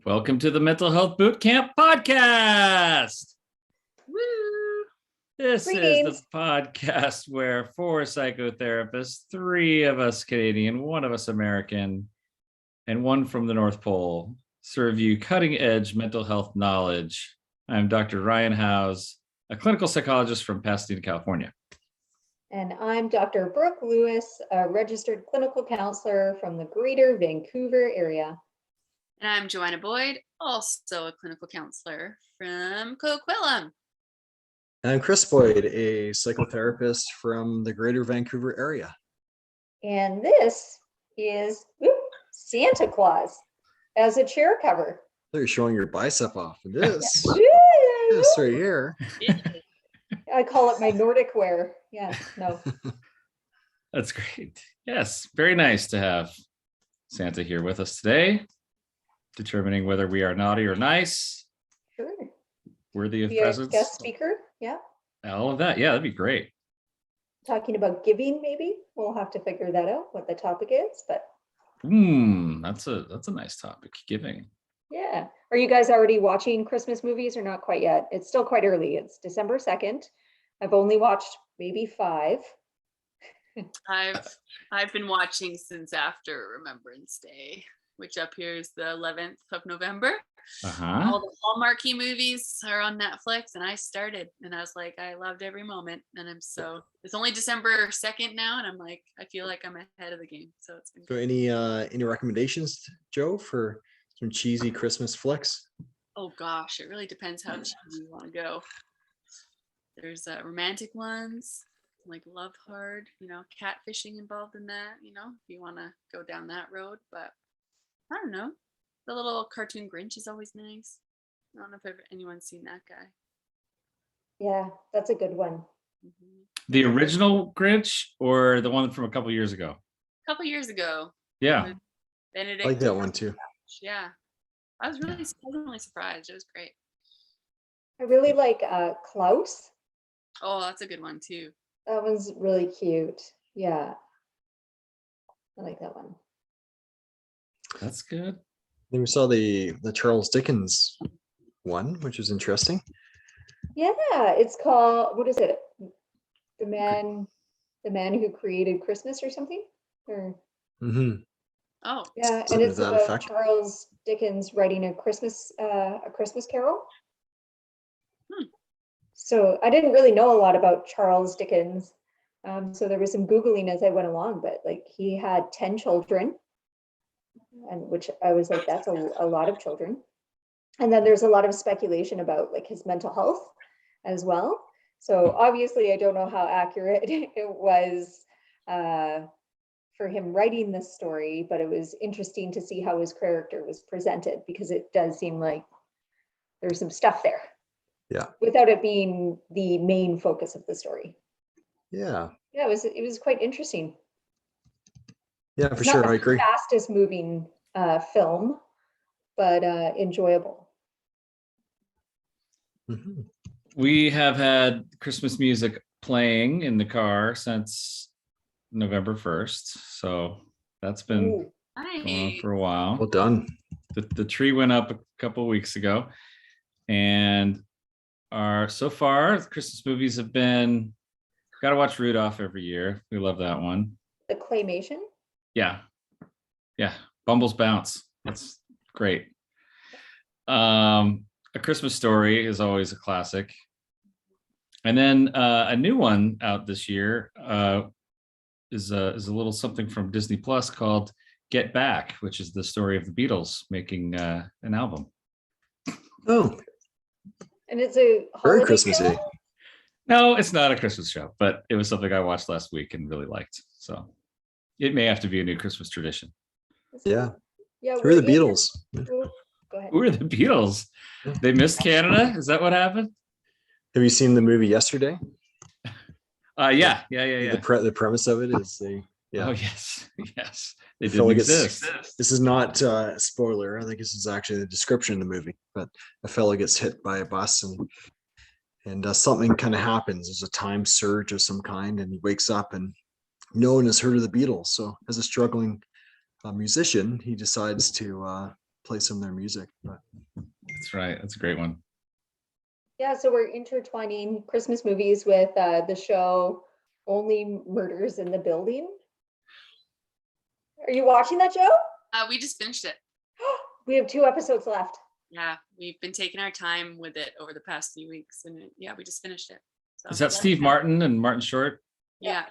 Welcome to the Mental Health Boot Camp podcast. Woo! This Greetings. is the podcast where four psychotherapists, three of us Canadian, one of us American, and one from the North Pole, serve you cutting-edge mental health knowledge. I'm Dr. Ryan Howes, a clinical psychologist from Pasadena, California. And I'm Dr. Brooke Lewis, a registered clinical counselor from the greater Vancouver area. And I'm Joanna Boyd, also a clinical counselor from Coquitlam. I'm Chris Boyd, a psychotherapist from the greater Vancouver area. And this is Santa Claus as a chair cover. You're showing your bicep off. This Woo! right here. I call it my Nordic wear. Yeah, no. That's great. Yes, very nice to have Santa here with us today, determining whether we are naughty or nice, Sure. worthy of Be a presents. guest speaker. Yeah. All of that. Yeah, that'd be great. Talking about giving, maybe. We'll have to figure that out, what the topic is, but That's a nice topic, giving. yeah. Are you guys already watching Christmas movies or not quite yet? It's still quite early. It's December 2nd. I've only watched maybe 5. I've been watching since after Remembrance Day, which up here is the 11th of November. Uh-huh. All the Hallmarky movies are on Netflix, and I started, and I was like, I loved every moment, and it's only December 2nd now, and I'm like, I feel like I'm ahead of the game, so it's been So good. any recommendations, Joe, for some cheesy Christmas flicks? Oh gosh, it really depends how cheesy you want to go. There's romantic ones like Love Hard, catfishing involved in that, if you want to go down that road. But I don't know. The little cartoon Grinch is always nice. I don't know if anyone's seen that guy. Yeah, that's a good one. Mhm. The original Grinch or the one from a couple years ago? A couple years ago. Yeah. with Benedict. I like that one too. Yeah. I was really pleasantly surprised. It was great. I really like Klaus. Oh, that's a good one too. That one's really cute. Yeah. I like that one. That's good. Then we saw the Charles Dickens one, which was interesting. Yeah, it's called, what is it? The man who created Christmas or something? Or Mm-hmm. Oh, yeah, and Something it's to that about effect. Charles Dickens writing a Christmas Carol. So I didn't really know a lot about Charles Dickens. So there was some Googling as I went along, but like he had 10 children, and which I was like, that's a lot of children. And then there's a lot of speculation about like his mental health as well. So obviously I don't know how accurate it was for him writing this story, but it was interesting to see how his character was presented, because it does seem like there's some stuff there. Yeah. Without it being the main focus of the story. Yeah. Yeah, it was quite interesting. Yeah, for It's sure. not I the agree. fastest moving film, but enjoyable. Mhm. We have had Christmas music playing in the car since November 1st. So that's been Ooh, going on nice. for a while. Well done. The tree went up a couple weeks ago, and so far the Christmas movies have been, gotta watch Rudolph every year. We love that one. the claymation. Yeah. Bumbles Bounce. That's great. A Christmas Story is always a classic. And then a new one out this year is a little something from Disney Plus called Get Back, which is the story of the Beatles making an album. Oh, And it's a very holiday Christmassy. carol? No, it's not a Christmas show, but it was something I watched last week and really liked. So it may have to be a new Christmas tradition. Yeah. Yeah. Who are the we're in- Beatles? Ooh, go ahead. Who are the Beatles? They missed Canada? Is that what happened? Have you seen the movie Yesterday? Yeah. The premise of it is yeah. Oh, yes. They feel didn't like it's- exist. This is not a spoiler. I think this is actually the description of the movie. But a fellow gets hit by a bus and something kind of happens. There's a time surge of some kind, and he wakes up and no one has heard of the Beatles. So as a struggling musician, he decides to play some of their music. But That's right. That's a great one. Yeah, so we're intertwining Christmas movies with the show Only Murders in the Building. Are you watching that show? We just finished it. We have 2 episodes left. Yeah, we've been taking our time with it over the past few weeks, and we just finished it. So Is that Steve Martin and Martin Short Yeah,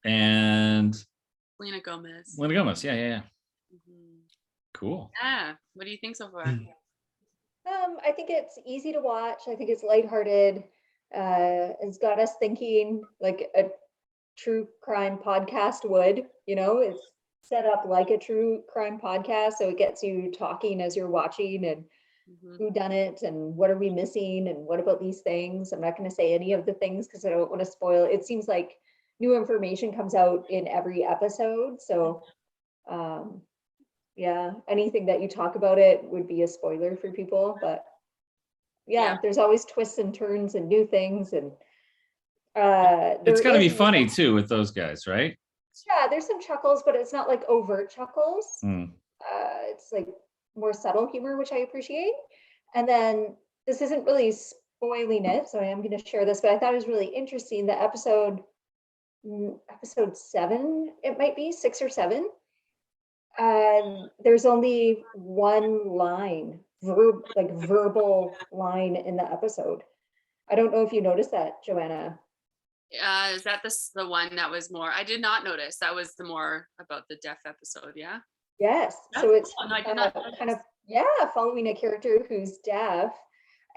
and Selena Gomez. Selena Gomez? Yeah. Mhm. Cool. Yeah, what do you think so far? I think it's easy to watch. I think it's lighthearted. It's got us thinking like a true crime podcast would, it's set up like a true crime podcast. So it gets you talking as you're watching and Mhm. who done it and what are we missing and what about these things. I'm not going to say any of the things because I don't want to spoil. It seems like new information comes out in every episode. So yeah, anything that you talk about it would be a spoiler for people, but yeah. There's always twists and turns and new things, and It's got to be funny too with those guys, right? Yeah, there's some chuckles, but it's not like overt chuckles. Mm. It's like more subtle humor, which I appreciate. And then this isn't really spoiling it, so I am going to share this, but I thought it was really interesting. The episode 7, it might be 6 or 7. There's only one line, verbal line in the episode. I don't know if you noticed that, Joanna. Is that the one that was more? I did not notice. That was the more about the deaf episode. Yeah. Yes. That's So it's cool. No, I did not kind of following a character who's deaf,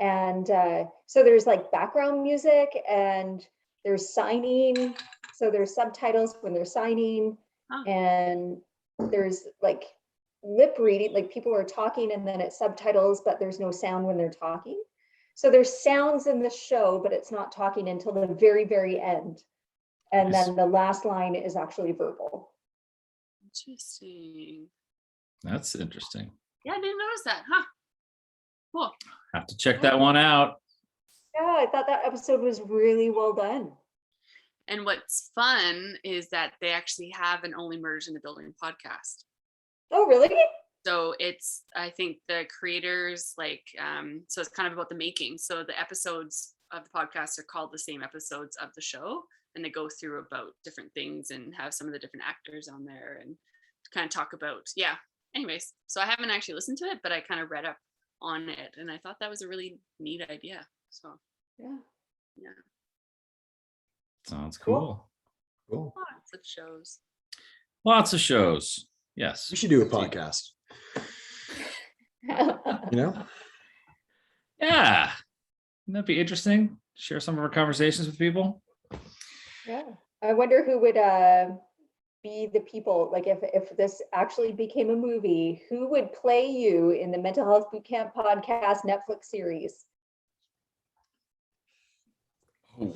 and so there's like background music and there's signing. So there's subtitles when they're signing, and there's like lip reading, like people are talking and then it's subtitles, but there's no sound when they're talking. So there's sounds in the show, but it's not talking until the very, very end. And then the last line is actually verbal. Interesting. That's interesting. Yeah, I didn't notice that. Huh. Cool. Have to check that one out. Yeah, I thought that episode was really well done. And what's fun is that they actually have an Only Murders in the Building podcast. Oh, really? So it's, I think the creators so it's kind of about the making. So the episodes of the podcast are called the same episodes of the show, and they go through about different things and have some of the different actors on there and kind of talk about, anyways. So I haven't actually listened to it, but I kind of read up on it, and I thought that was a really neat idea. So yeah. Sounds cool. Cool. Lots of shows. Lots of shows. Yes. We should do a podcast. Yeah. Wouldn't that be interesting? Share some of our conversations with people. Yeah. I wonder who would be the people, like if this actually became a movie, who would play you in the Mental Health Bootcamp podcast Netflix series? Oh.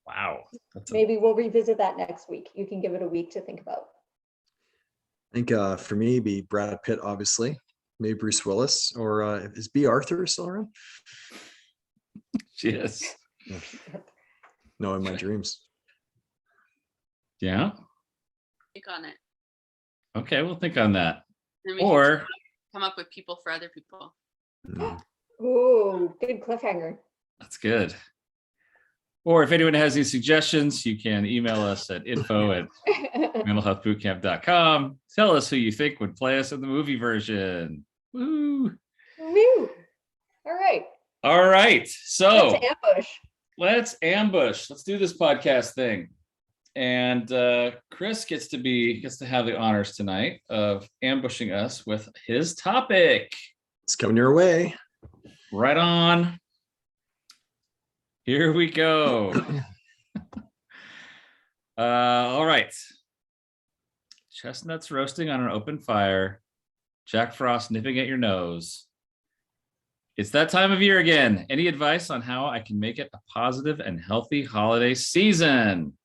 Wow. Maybe we'll revisit that next week. You can give it a week to think about. I think for me, it'd be Brad Pitt, obviously. Maybe Bruce Willis, or is B. Arthur still around? Yes. Yeah. No, in my dreams. Think on it. Okay, we'll think on that. Then we Or can come up with people for other people. Ooh, good cliffhanger. that's good. Or if anyone has any suggestions, you can email us at info@mentalhealthbootcamp.com. Tell us who you think would play us in the movie version. Woo! Woo. All right. So Let's ambush. Let's do this podcast thing. And Chris gets to have the honors tonight of ambushing us with his topic. It's coming your way. Right on. Here we go. All right. Chestnuts roasting on an open fire. Jack Frost nipping at your nose. It's that time of year again. Any advice on how I can make it a positive and healthy holiday season?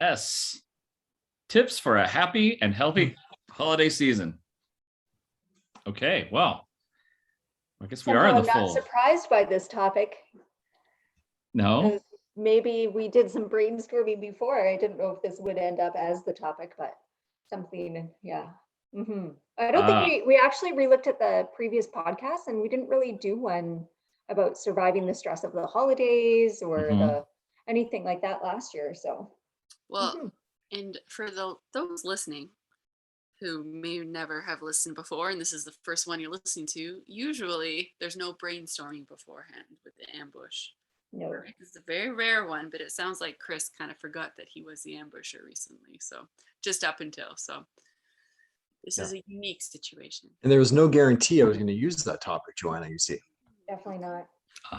S. Tips for a happy and healthy holiday season. Okay, well, I guess we are in the I'm not fold. surprised by this topic. No? Maybe we did some brainstorming before. I didn't know if this would end up as the topic, but something, yeah. I don't think Ah. we actually relooked at the previous podcast, and we didn't really do one about surviving the stress of the holidays or Mhm. anything like that last year. So Well, mhm. and for those listening who may never have listened before, and this is the first one you're listening to, usually there's no brainstorming beforehand with the ambush. No. Right? It's a very rare one, but it sounds like Chris kind of forgot that he was the ambusher recently. So just up until this Yeah. is a unique situation. And there was no guarantee I was going to use that topic, Joanna, you see. Definitely not.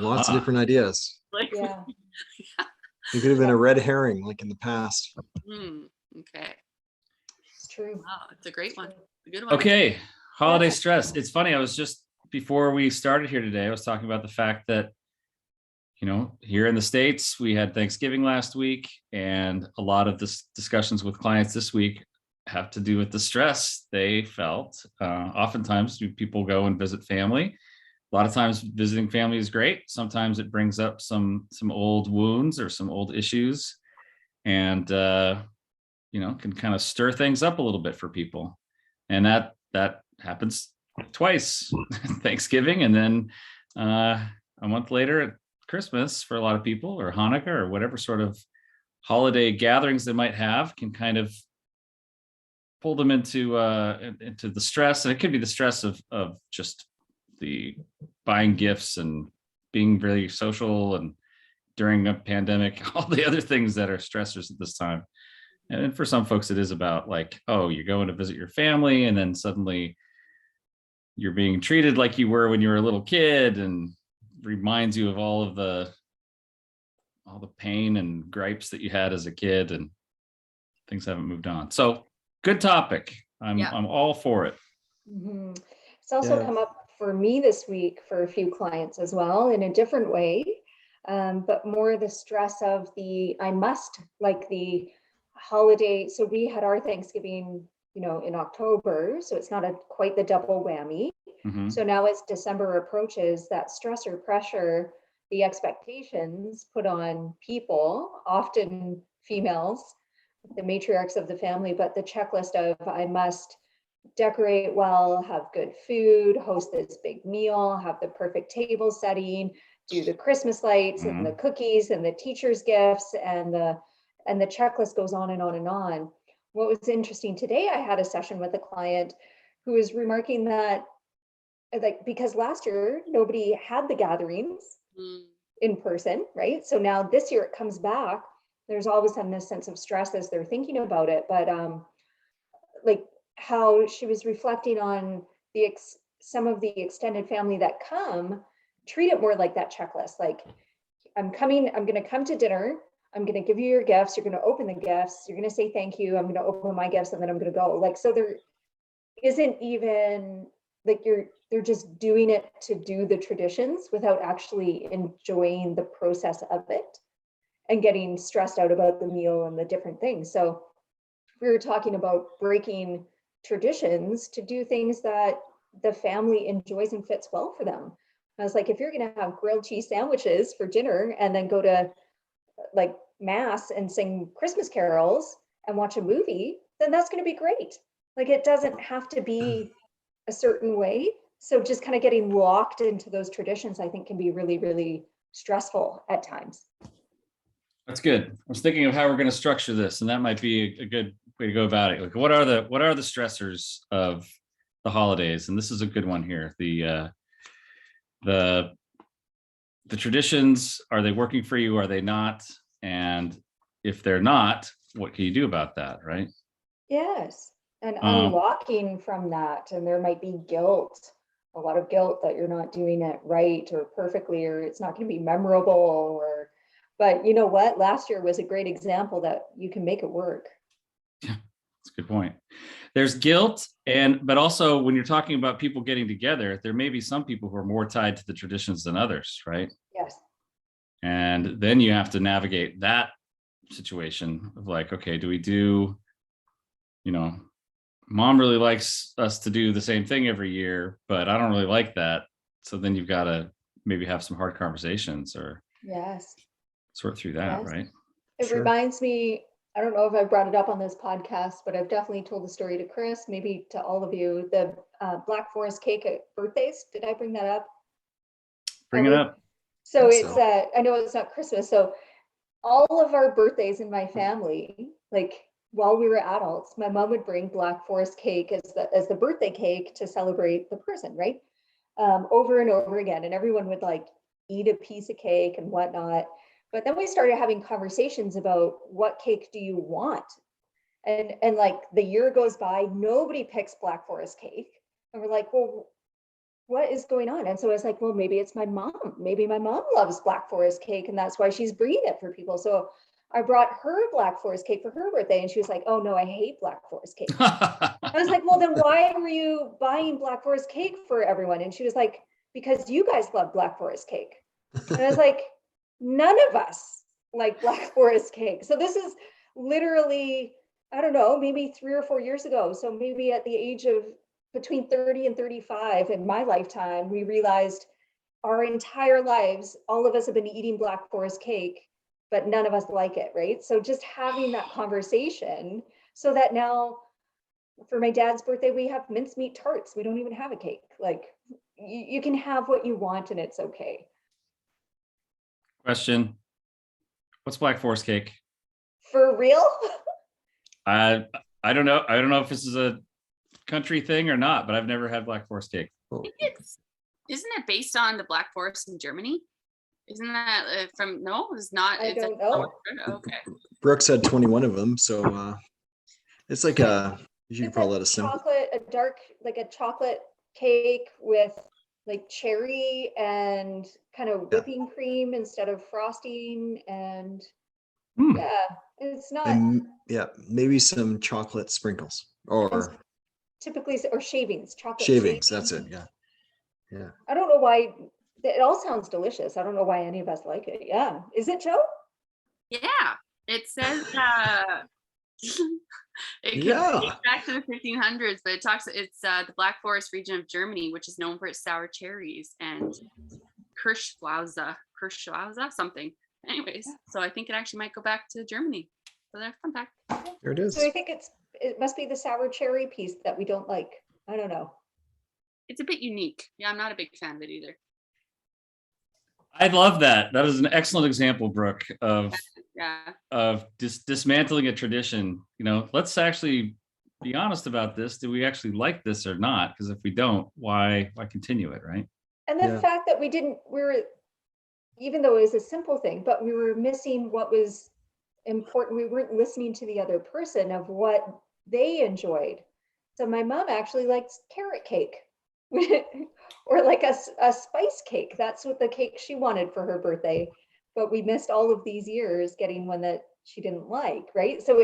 Lots of Ah. different ideas. Like, Yeah. It could have been a red herring like in the past. okay. It's true. Wow, it's a great one. A good one. Okay, holiday Yeah. stress. It's funny. I was just before we started here today, I was talking about the fact that, here in the States, we had Thanksgiving last week, and a lot of this discussions with clients this week have to do with the stress they felt. Oftentimes, people go and visit family. A lot of times, visiting family is great. Sometimes it brings up some old wounds or some old issues, and can kind of stir things up a little bit for people, and that happens twice: Thanksgiving, and then a month later at Christmas for a lot of people, or Hanukkah, or whatever sort of holiday gatherings they might have, can kind of pull them into the stress. And it could be the stress of just the buying gifts and being very social, and during a pandemic, all the other things that are stressors at this time. And for some folks, it is about, like, oh, you're going to visit your family, and then suddenly you're being treated like you were when you were a little kid, and reminds you of all the pain and gripes that you had as a kid, and things haven't moved on. So good topic. Yeah. I'm all for it. Mhm. It's also Yeah. come up for me this week for a few clients as well in a different way, but more the stress of I must, like the holiday. So we had our Thanksgiving, in October, so it's not quite the double whammy. Mhm. So now as December approaches, that stress or pressure, the expectations put on people, often females, the matriarchs of the family, but the checklist of I must decorate well, have good food, host this big meal, have the perfect table setting, do the Christmas lights and the Mhm. cookies and the teachers' gifts, and the checklist goes on and on and on. What was interesting today, I had a session with a client who was remarking that, like, because last year nobody had the gatherings Mm, in person, right? So now this year it comes back. There's all of a sudden this sense of stress as they're thinking about it. But like how she was reflecting on some of the extended family that treat it more like that checklist. Like, I'm going to come to dinner. I'm going to give you your gifts. You're going to open the gifts. You're going to say thank you. I'm going to open my gifts, and then I'm going to go. Like, so there isn't even like they're just doing it to do the traditions without actually enjoying the process of it and getting stressed out about the meal and the different things. So we were talking about breaking traditions to do things that the family enjoys and fits well for them. I was like, if you're going to have grilled cheese sandwiches for dinner and then go to like mass and sing Christmas carols and watch a movie, then that's going to be great. Like, it doesn't have to be a certain way. So just kind of getting locked into those traditions, I think, can be really, really stressful at times. That's good. I was thinking of how we're going to structure this, and that might be a good way to go about it. Like, what are the stressors of the holidays? And this is a good one here. The traditions, are they working for you? Are they not? And if they're not, what can you do about that, right? Yes. And Um, unlocking from that. And there might be guilt, a lot of guilt that you're not doing it right or perfectly, or it's not going to be memorable. But you know what? Last year was a great example that you can make it work. That's a good point. There's guilt, but also when you're talking about people getting together, there may be some people who are more tied to the traditions than others, right? Yes. And then you have to navigate that situation of, like, okay, do we do, mom really likes us to do the same thing every year, but I don't really like that. So then you've got to maybe have some hard conversations or Yes. sort through that, Yes. right? It Sure. reminds me I don't know if I brought it up on this podcast, but I've definitely told the story to Chris, maybe to all of you, the Black Forest cake at birthdays. Did I bring that up? Bring it up. So Think it's, so. I know it's not Christmas. So all of our birthdays in my family, like while we were adults, my mom would bring Black Forest cake as the birthday cake to celebrate the person, right? Over and over again. And everyone would like eat a piece of cake and whatnot. But then we started having conversations about what cake do you want? And like the year goes by, nobody picks Black Forest cake. And we're like, well, what is going on? And so it's like, well, maybe it's my mom. Maybe my mom loves Black Forest cake and that's why she's bringing it for people. So I brought her Black Forest cake for her birthday and she was like, oh no, I hate Black Forest cake. I was like, well, then why were you buying Black Forest cake for everyone? And she was like, because you guys love Black Forest cake. And I was like, none of us like Black Forest cake. So this is literally, I don't know, maybe 3 or 4 years ago. So maybe at the age of between 30 and 35 in my lifetime, we realized our entire lives, all of us have been eating Black Forest cake, but none of us like it, right? So just having that conversation so that now for my dad's birthday, we have mincemeat tarts. We don't even have a cake. Like you can have what you want and it's okay. Question. What's Black Forest cake? For real? I don't know. I don't know if this is a country thing or not, but I've never had Black Forest cake. I think isn't it based on the Black Forest in Germany? Isn't that no, it's not. I It's don't know. Okay. Brooks had 21 of them, so it's like you could probably let us know. Like a chocolate cake with like cherry and kind of whipping cream instead of frosting. And yeah, it's not. And yeah, maybe some chocolate sprinkles or typically, or shavings, chocolate shavings. That's it. Yeah. Yeah. I don't know why. It all sounds delicious. I don't know why any of us like it. Yeah. Is it, Joe? Yeah. It says it could date back to the 1500s, but it's the Black Forest region of Germany, which is known for its sour cherries and Kirschwauser, something. Anyways, so I think it actually might go back to Germany. So that's fun fact. There it is. So I think it must be the sour cherry piece that we don't like. I don't know. It's a bit unique. Yeah, I'm not a big fan of it either. I love that. That is an excellent example, Brooke, of dismantling a tradition. You know, let's actually be honest about this. Do we actually like this or not? Because if we don't, why continue it, right? And the fact that even though it was a simple thing, but we were missing what was important. We weren't listening to the other person of what they enjoyed. So my mom actually likes carrot cake. Or like a spice cake. That's what the cake she wanted for her birthday. But we missed all of these years getting one that she didn't like, right? So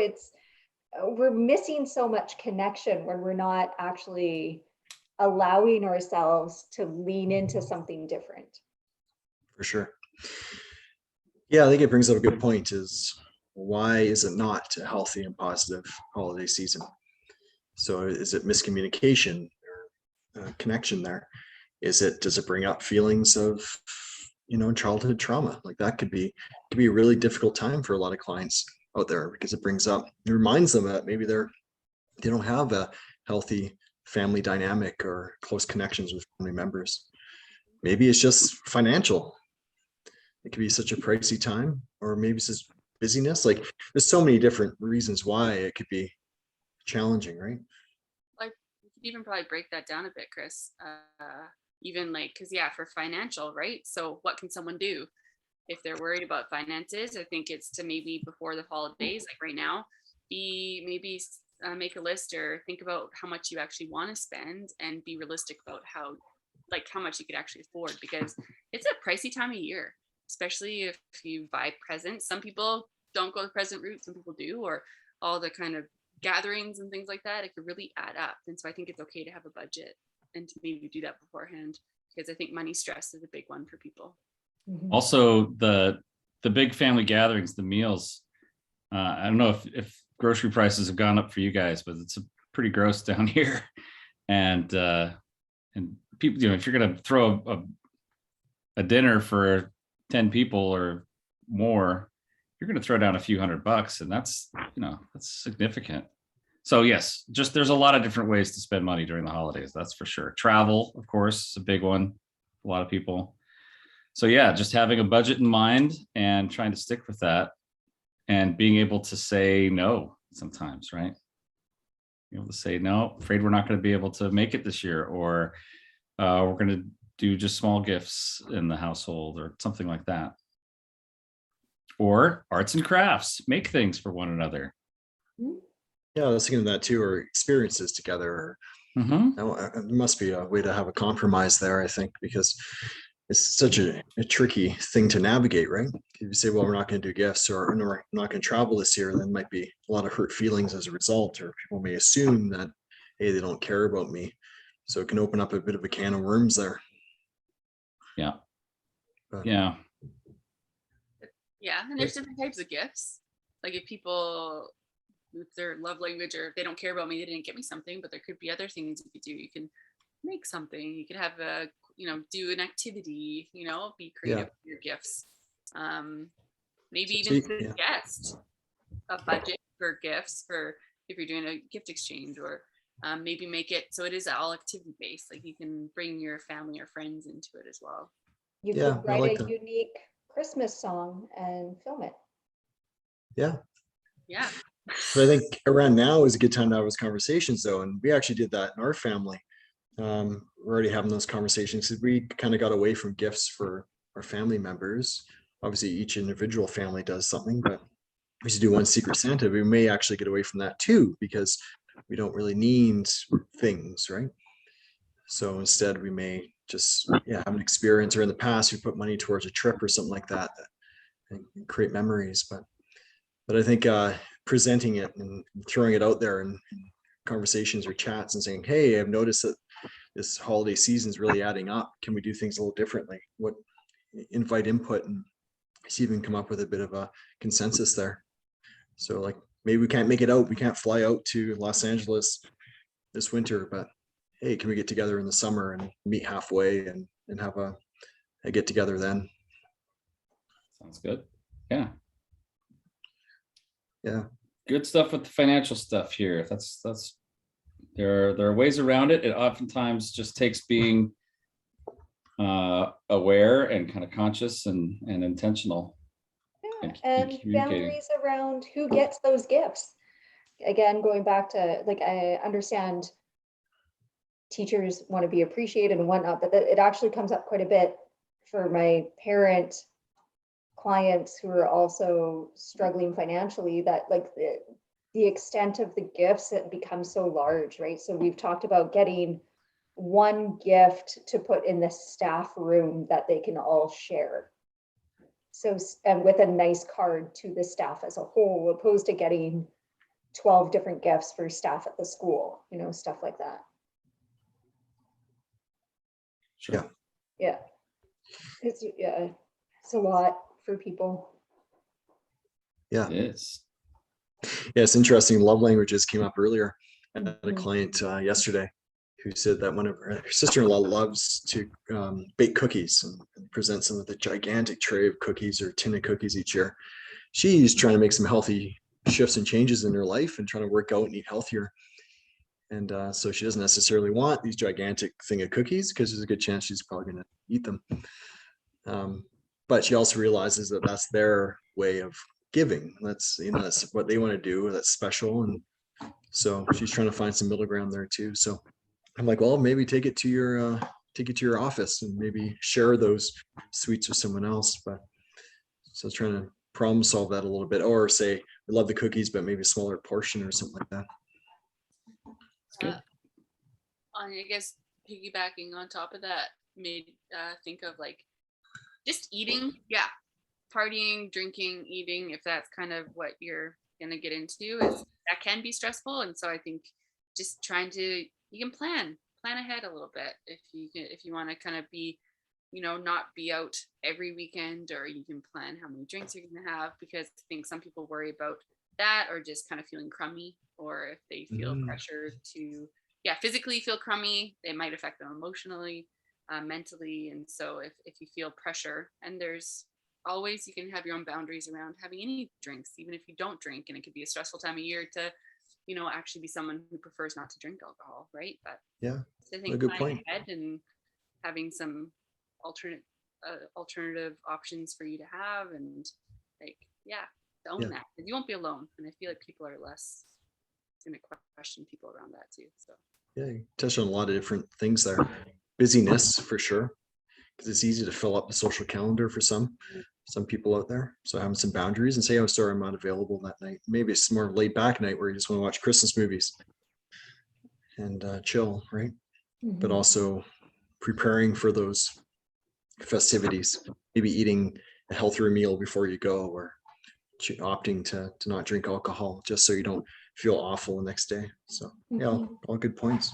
we're missing so much connection when we're not actually allowing ourselves to lean into something different. For sure. Yeah, I think it brings up a good point is why is it not a healthy and positive holiday season? So is it miscommunication or connection there? Does it bring up feelings of, childhood trauma? Like that could be a really difficult time for a lot of clients out there because it reminds them that maybe they don't have a healthy family dynamic or close connections with family members. Maybe it's just financial. It could be such a pricey time, or maybe it's just busyness. Like there's so many different reasons why it could be challenging, right? Like you could even probably break that down a bit, Chris. Even like, because for financial, right? So what can someone do if they're worried about finances? I think it's to maybe before the holidays, like right now, make a list or think about how much you actually want to spend and be realistic about how much you could actually afford, because it's a pricey time of year, especially if you buy presents. Some people don't go the present route, some people do, or all the kind of gatherings and things like that. It could really add up. And so I think it's okay to have a budget and to maybe do that beforehand, because I think money stress is a big one for people. Also, the big family gatherings, the meals. I don't know if grocery prices have gone up for you guys, but it's pretty gross down here. And people, if you're going to throw a dinner for 10 people or more, you're going to throw down a few $100, and that's significant. So yes, just there's a lot of different ways to spend money during the holidays. That's for sure. Travel, of course, is a big one. A lot of people. So yeah, just having a budget in mind and trying to stick with that, and being able to say no sometimes, right? Being able to say no, afraid we're not going to be able to make it this year, or we're going to do just small gifts in the household or something like that. Or arts and crafts, make things for one another. Yeah, I was thinking of that too, or experiences together. Mhm. There must be a way to have a compromise there, I think, because it's such a tricky thing to navigate, right? If you say, well, we're not going to do gifts, or no, we're not going to travel this year, then might be a lot of hurt feelings as a result, or people may assume that, hey, they don't care about me. So it can open up a bit of a can of worms there. Yeah. But- Yeah. Yeah, and there's different types of gifts. Like if people, with their love language, or if they don't care about me, they didn't get me something, but there could be other things you could do. You can make something. You could have a, do an activity. Be creative with your gifts. Maybe even suggest a budget for gifts for if you're doing a gift exchange, or maybe make it so it is all activity based. Like you can bring your family or friends into it as well. You Yeah, could I write like a that. unique Christmas song and film it. Yeah. Yeah. But I think around now is a good time to have those conversations, though. And we actually did that in our family. We're already having those conversations because we kind of got away from gifts for our family members. Obviously, each individual family does something, but we should do one Secret Santa. We may actually get away from that too, because we don't really need things, right? So instead, we may just have an experience, or in the past, we put money towards a trip or something like that, and create memories. But I think presenting it and throwing it out there in conversations or chats and saying, hey, I've noticed that this holiday season is really adding up. Can we do things a little differently? Invite input and see if we can come up with a bit of a consensus there. So like maybe we can't make it out. We can't fly out to Los Angeles this winter, but hey, can we get together in the summer and meet halfway and have a get together then? Sounds good. Yeah. Yeah. Good stuff with the financial stuff here. That's there are ways around it. It oftentimes just takes being aware and kind of conscious and intentional. Yeah, and and communicating. boundaries around who gets those gifts. Again, going back to, like, I understand teachers want to be appreciated and whatnot, but it actually comes up quite a bit for my parent clients who are also struggling financially, that like the extent of the gifts, it becomes so large, right? So we've talked about getting one gift to put in the staff room that they can all share. So, and with a nice card to the staff as a whole, opposed to getting 12 different gifts for staff at the school, stuff like that. Sure. Yeah. It's a lot for people. Yeah. It is. Yeah, it's interesting. Love languages came up earlier. I had a client yesterday who said that one of her sister-in-law loves to bake cookies and present some of the gigantic tray of cookies or tin of cookies each year. She's trying to make some healthy shifts and changes in her life and trying to work out and eat healthier. And so she doesn't necessarily want these gigantic thing of cookies because there's a good chance she's probably going to eat them. But she also realizes that that's their way of giving. That's what they want to do. That's special. And so she's trying to find some middle ground there too. So I'm like, well, maybe take it to your office and maybe share those sweets with someone else. But so trying to problem solve that a little bit, or say, I love the cookies, but maybe a smaller portion or something like that. It's good. I guess piggybacking on top of that made think of like just eating. Yeah. Partying, drinking, eating, if that's kind of what you're going to get into, is that can be stressful. And so I think just trying to, you can plan ahead a little bit if you want to kind of be, not be out every weekend, or you can plan how many drinks you're going to have, because I think some people worry about that, or just kind of feeling crummy, or if they feel pressure to, physically feel crummy, it might affect them emotionally, mentally. And so if you feel pressure, and there's always you can have your own boundaries around having any drinks, even if you don't drink. And it could be a stressful time of year to, actually be someone who prefers not to drink alcohol, right? But Yeah, I a think good planning point. ahead and having some alternative options for you to have, and like, yeah, to own Yeah. that, because you won't be alone. And I feel like people are less going to question people around that too. So Yeah, you touched on a lot of different things there. Busyness for sure, because it's easy to fill up the social calendar for some people out there. So having some boundaries and say, "Oh, sorry, I'm not available that night." Maybe it's more laid back night where you just want to watch Christmas movies and chill, right? But Mhm. also preparing for those festivities, maybe eating a healthier meal before you go, or opting to not drink alcohol just so you don't feel awful the next day. So yeah, Mhm. all good points.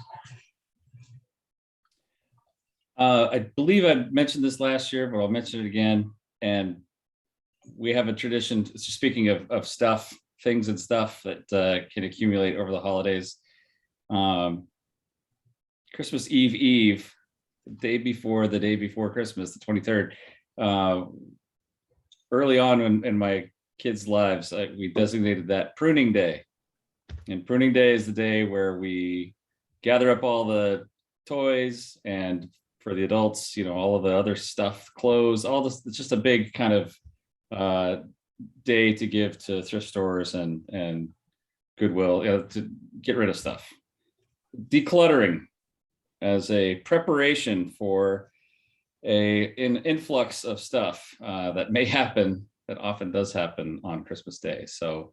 I believe I mentioned this last year, but I'll mention it again. And we have a tradition, speaking of stuff, things and stuff that can accumulate over the holidays. Christmas Eve, the day before Christmas, the 23rd, early on in my kids' lives, we designated that pruning day. And pruning day is the day where we gather up all the toys, and for the adults, all of the other stuff, clothes, all this. It's just a big kind of day to give to thrift stores and Goodwill, to get rid of stuff. Decluttering as a preparation for an influx of stuff that may happen, that often does happen on Christmas Day. So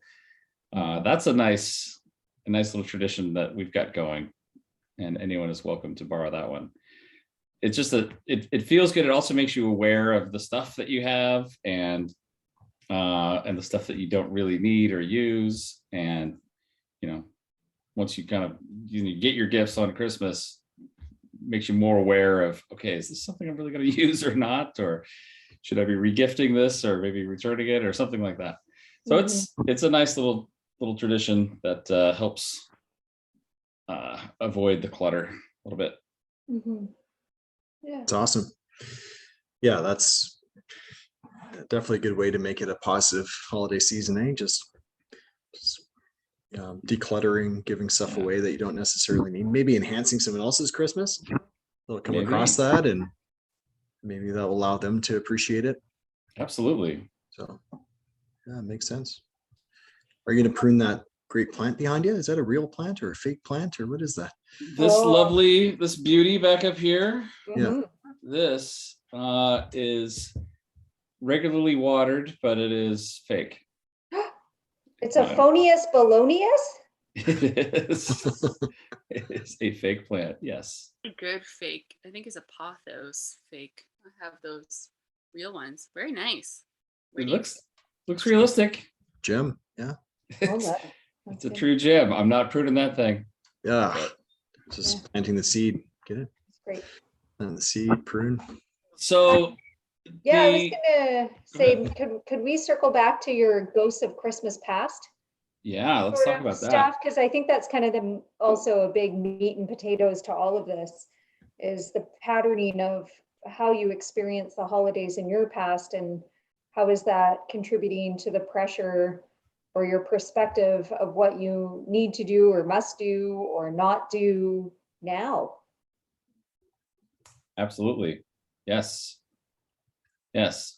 that's a nice little tradition that we've got going, and anyone is welcome to borrow that one. It's just that it feels good. It also makes you aware of the stuff that you have, and the stuff that you don't really need or use. And once you kind of get your gifts on Christmas, makes you more aware of, okay, is this something I'm really going to use or not, or should I be regifting this, or maybe returning it, or something like that. So it's a nice little tradition that helps avoid the clutter a little bit. Mhm. Yeah. It's awesome. Yeah, that's definitely a good way to make it a positive holiday season, eh? Just decluttering, giving stuff Yeah. away that you don't necessarily need, maybe enhancing someone else's Christmas. They'll come Maybe. across that, and maybe that will allow them to appreciate it. Absolutely. So yeah, it makes sense. Are you going to prune that great plant behind you? Is that a real plant or a fake plant, or what is that? This beauty back up here, Yeah. Mhm. this is regularly watered, but it is fake. It's a Phonius Bolognius? It is. It is a fake plant. Yes. a good fake, I think, is a pothos fake. I have those real ones. Very nice. It looks realistic. Gem. Yeah. Well It's, done. it's That's a good. true gem. I'm not pruning that thing. Yeah. But- Just Yeah. planting the seed. Get it? That's great. And the seed, prune. So Yeah, I was the- gonna say, could we circle back to your Ghosts of Christmas Past yeah, let's sort talk of about that. stuff? Because I think that's kind of also a big meat and potatoes to all of this, is the patterning of how you experience the holidays in your past, and how is that contributing to the pressure or your perspective of what you need to do or must do or not do now. Absolutely. Yes.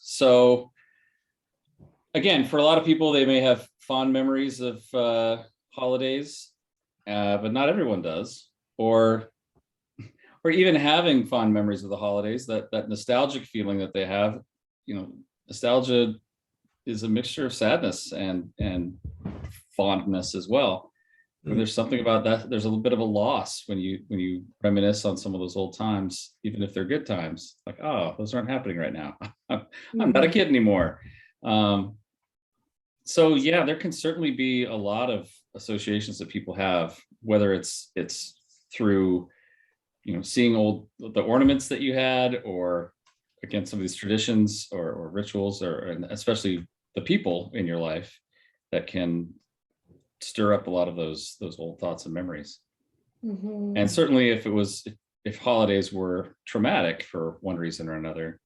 So again, for a lot of people, they may have fond memories of holidays, but not everyone does, or even having fond memories of the holidays, that nostalgic feeling that they have. Nostalgia is a mixture of sadness and fondness as well. When there's something about that, there's a little bit of a loss when you reminisce on some of those old times, even if they're good times. Like, oh, those aren't happening right now. I'm not a kid anymore. So yeah, there can certainly be a lot of associations that people have, whether it's through seeing the ornaments that you had, or again, some of these traditions or rituals, and especially the people in your life that can stir up a lot of those old thoughts and memories. Mhm. And certainly if holidays were traumatic for one reason or another,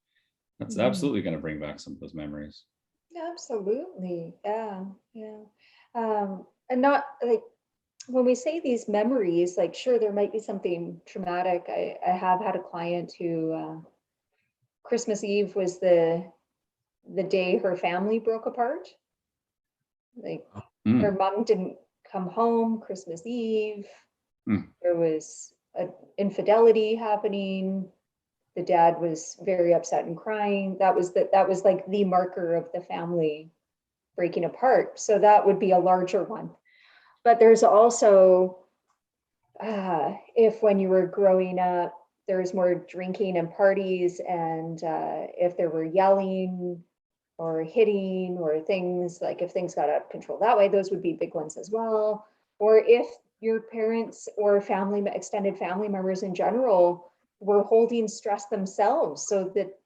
That's Mhm. absolutely going to bring back some of those memories. Absolutely. Yeah. Yeah. And not like when we say these memories, like, sure, there might be something traumatic. I have had a client who Christmas Eve was the day her family broke apart. Like Mm, her mom didn't come home Christmas Eve. mm. There was an infidelity happening. The dad was very upset and crying. That was like the marker of the family breaking apart. So that would be a larger one. But there's also if when you were growing up, there was more drinking and parties, and if there were yelling or hitting or things like if things got out of control that way, those would be big ones as well. Or if your parents or family, extended family members in general, were holding stress themselves, so that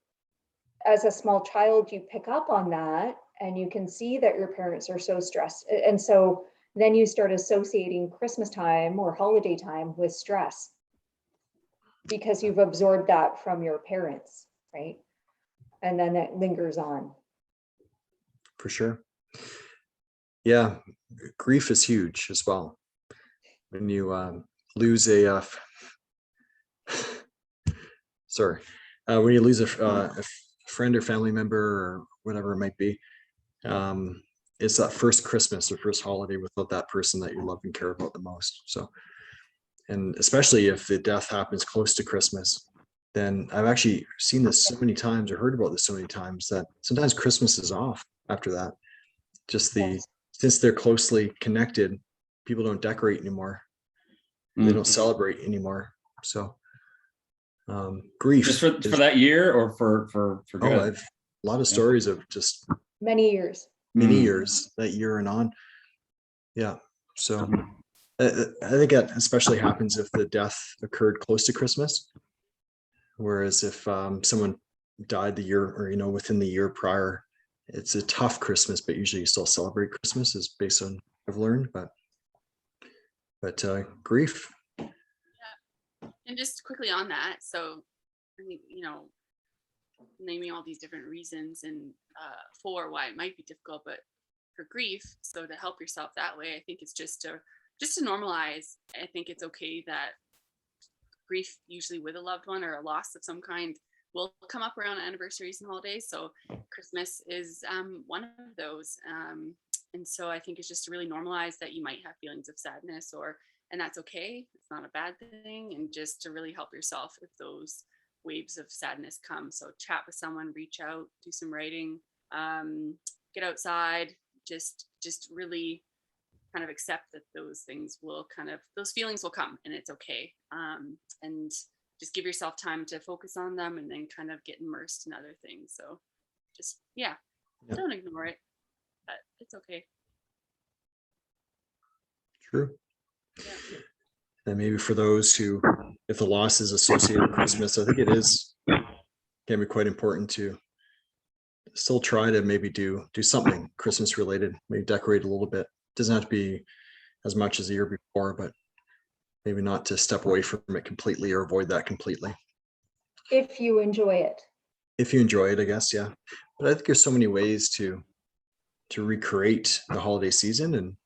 as a small child, you pick up on that and you can see that your parents are so stressed. And so then you start associating Christmas time or holiday time with stress because you've absorbed that from your parents, right? And then it lingers on. For sure. Yeah, grief is huge as well. When you lose a sorry, when you lose a friend or family member or whatever it might be, it's that first Christmas or first holiday without that person that you love and care about the most. So, and especially if the death happens close to Christmas, then I've actually seen this so many times or heard about this so many times that sometimes Christmas is off after that. Just Yes. since they're closely connected, people don't decorate anymore. They don't Mm. celebrate anymore. So grief Just for is, that year or for good? I've a lot of Yeah. stories of just Many years. many Mm. years, that year and on. Yeah. So Mm. I think that especially happens if the death occurred close to Christmas. Whereas if someone died the year or, within the year prior, it's a tough Christmas, but usually you still celebrate Christmas is based on I've learned, but grief. And just quickly on that, so I think, naming all these different reasons and for why it might be difficult, but for grief, so to help yourself that way, I think it's just to normalize. I think it's okay that grief, usually with a loved one or a loss of some kind, will come up around anniversaries and holidays. So Christmas is one of those. And so I think it's just to really normalize that you might have feelings of sadness, and that's okay. It's not a bad thing. And just to really help yourself if those waves of sadness come. So chat with someone, reach out, do some writing, get outside, just really kind of accept that those things will those feelings will come, and it's okay. And just give yourself time to focus on them and then kind of get immersed in other things. So just, don't ignore it, but it's okay. True. Yeah. And maybe for those who, if the loss is associated with Christmas, I think it can be quite important to still try to maybe do something Christmas related, maybe decorate a little bit. Doesn't have to be as much as the year before, but maybe not to step away from it completely or avoid that completely. If you enjoy it. If you enjoy it, I guess, yeah. But I think there's so many ways to recreate the holiday season,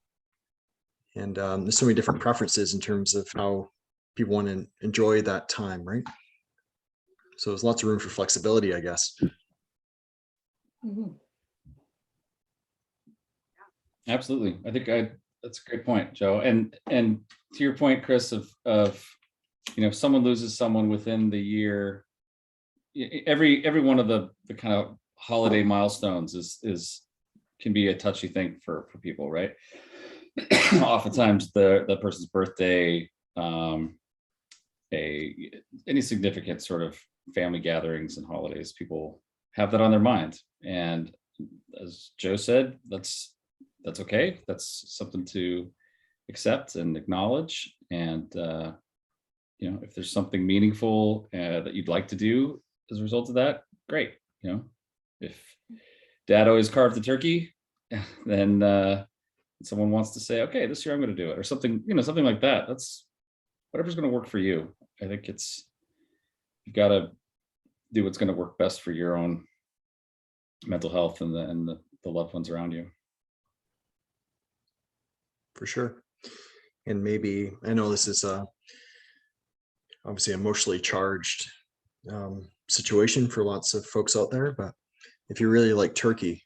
and there's so many different preferences in terms of how people want to enjoy that time, right? So there's lots of room for flexibility, I guess. Mhm. Absolutely. I think that's a great point, Joe. And to your point, Chris, of if someone loses someone within the year, every one of the kind of holiday milestones is can be a touchy thing for people, right? Oftentimes the person's birthday, any significant sort of family gatherings and holidays, people have that on their mind. And as Joe said, that's okay. That's something to accept and acknowledge. And if there's something meaningful that you'd like to do as a result of that, great. If Dad always carved the turkey, then someone wants to say, okay, this year I'm going to do it, or something, something like that. That's whatever's going to work for you. I think you've got to do what's going to work best for your own mental health and the loved ones around you. For sure. And maybe, I know this is obviously emotionally charged situation for lots of folks out there, but if you really like turkey,